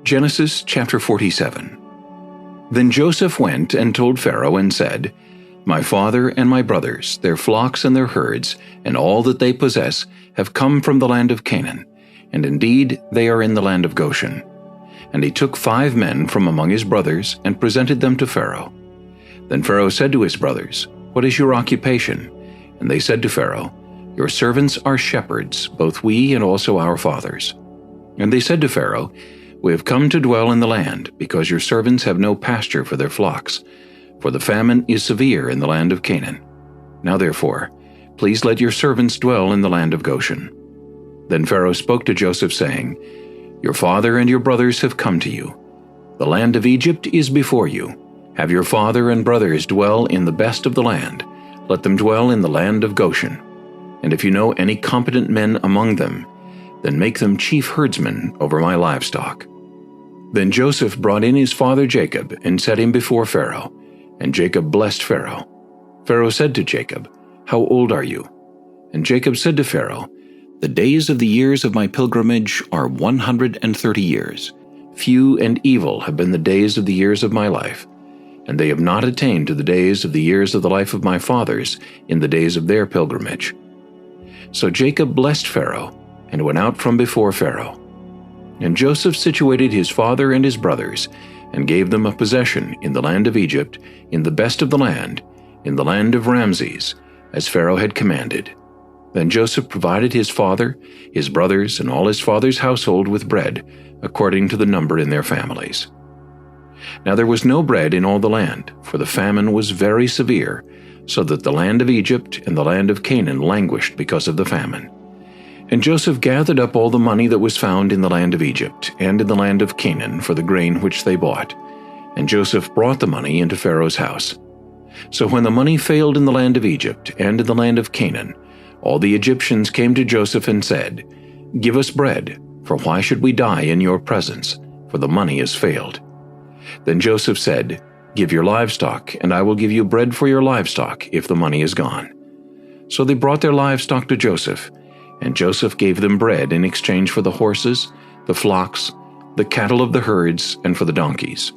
Genesis chapter 47. Then Joseph went and told Pharaoh and said, My father and my brothers, their flocks and their herds, and all that they possess, have come from the land of Canaan, and indeed they are in the land of Goshen. And he took 5 men from among his brothers and presented them to Pharaoh. Then Pharaoh said to his brothers, What is your occupation? And they said to Pharaoh, Your servants are shepherds, both we and also our fathers. And they said to Pharaoh, We have come to dwell in the land, because your servants have no pasture for their flocks, for the famine is severe in the land of Canaan. Now therefore, please let your servants dwell in the land of Goshen. Then Pharaoh spoke to Joseph, saying, Your father and your brothers have come to you. The land of Egypt is before you. Have your father and brothers dwell in the best of the land. Let them dwell in the land of Goshen. And if you know any competent men among them, then make them chief herdsmen over my livestock. Then Joseph brought in his father Jacob and set him before Pharaoh, and Jacob blessed Pharaoh. Pharaoh said to Jacob, How old are you? And Jacob said to Pharaoh, The days of the years of my pilgrimage are 130 years. Few and evil have been the days of the years of my life, and they have not attained to the days of the years of the life of my fathers in the days of their pilgrimage. So Jacob blessed Pharaoh, and went out from before Pharaoh. And Joseph situated his father and his brothers, and gave them a possession in the land of Egypt, in the best of the land, in the land of Rameses, as Pharaoh had commanded. Then Joseph provided his father, his brothers, and all his father's household with bread, according to the number in their families. Now there was no bread in all the land, for the famine was very severe, so that the land of Egypt and the land of Canaan languished because of the famine. And Joseph gathered up all the money that was found in the land of Egypt and in the land of Canaan for the grain which they bought. And Joseph brought the money into Pharaoh's house. So when the money failed in the land of Egypt and in the land of Canaan, all the Egyptians came to Joseph and said, Give us bread, for why should we die in your presence? For the money has failed. Then Joseph said, Give your livestock, and I will give you bread for your livestock if the money is gone. So they brought their livestock to Joseph, and Joseph gave them bread in exchange for the horses, the flocks, the cattle of the herds, and for the donkeys.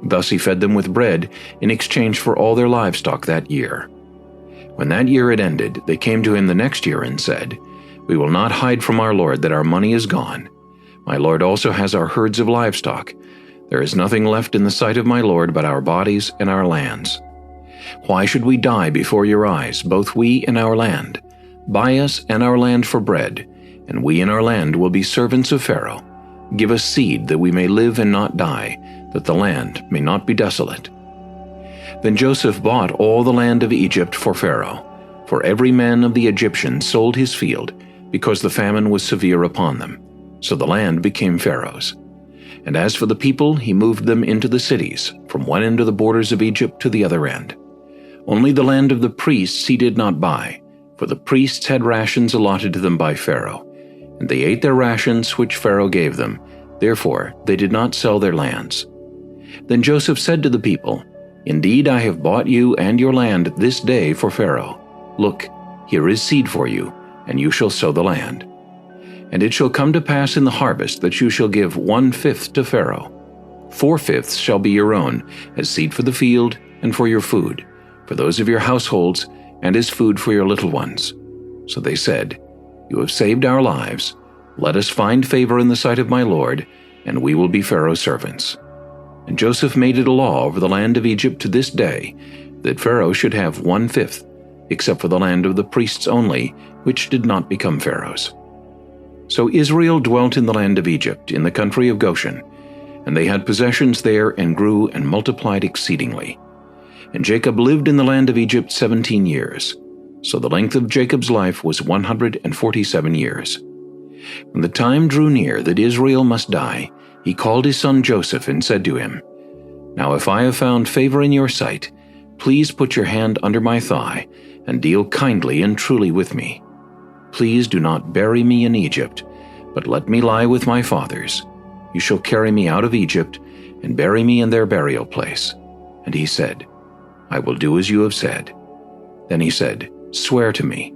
Thus he fed them with bread in exchange for all their livestock that year. When that year had ended, they came to him the next year and said, We will not hide from our lord that our money is gone. My lord also has our herds of livestock. There is nothing left in the sight of my lord but our bodies and our lands. Why should we die before your eyes, both we and our land? Buy us and our land for bread, and we and our land will be servants of Pharaoh. Give us seed that we may live and not die, that the land may not be desolate. Then Joseph bought all the land of Egypt for Pharaoh, for every man of the Egyptians sold his field, because the famine was severe upon them. So the land became Pharaoh's. And as for the people, he moved them into the cities, from one end of the borders of Egypt to the other end. Only the land of the priests he did not buy, for the priests had rations allotted to them by Pharaoh, and they ate their rations which Pharaoh gave them. Therefore they did not sell their lands. Then Joseph said to the people, Indeed, I have bought you and your land this day for Pharaoh. Look, here is seed for you, and you shall sow the land. And it shall come to pass in the harvest that you shall give 1/5 to Pharaoh. 4/5 shall be your own, as seed for the field and for your food, for those of your households, and as food for your little ones. So they said, You have saved our lives. Let us find favor in the sight of my lord, and we will be Pharaoh's servants. And Joseph made it a law over the land of Egypt to this day, that Pharaoh should have 1/5, except for the land of the priests only, which did not become Pharaoh's. So Israel dwelt in the land of Egypt, in the country of Goshen, and they had possessions there and grew and multiplied exceedingly. And Jacob lived in the land of Egypt 17 years. So the length of Jacob's life was 147 years. When the time drew near that Israel must die, he called his son Joseph and said to him, Now if I have found favor in your sight, please put your hand under my thigh, and deal kindly and truly with me. Please do not bury me in Egypt, but let me lie with my fathers. You shall carry me out of Egypt, and bury me in their burial place. And he said, I will do as you have said. Then he said, Swear to me.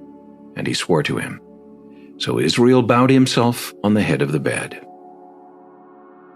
And he swore to him. So Israel bowed himself on the head of the bed.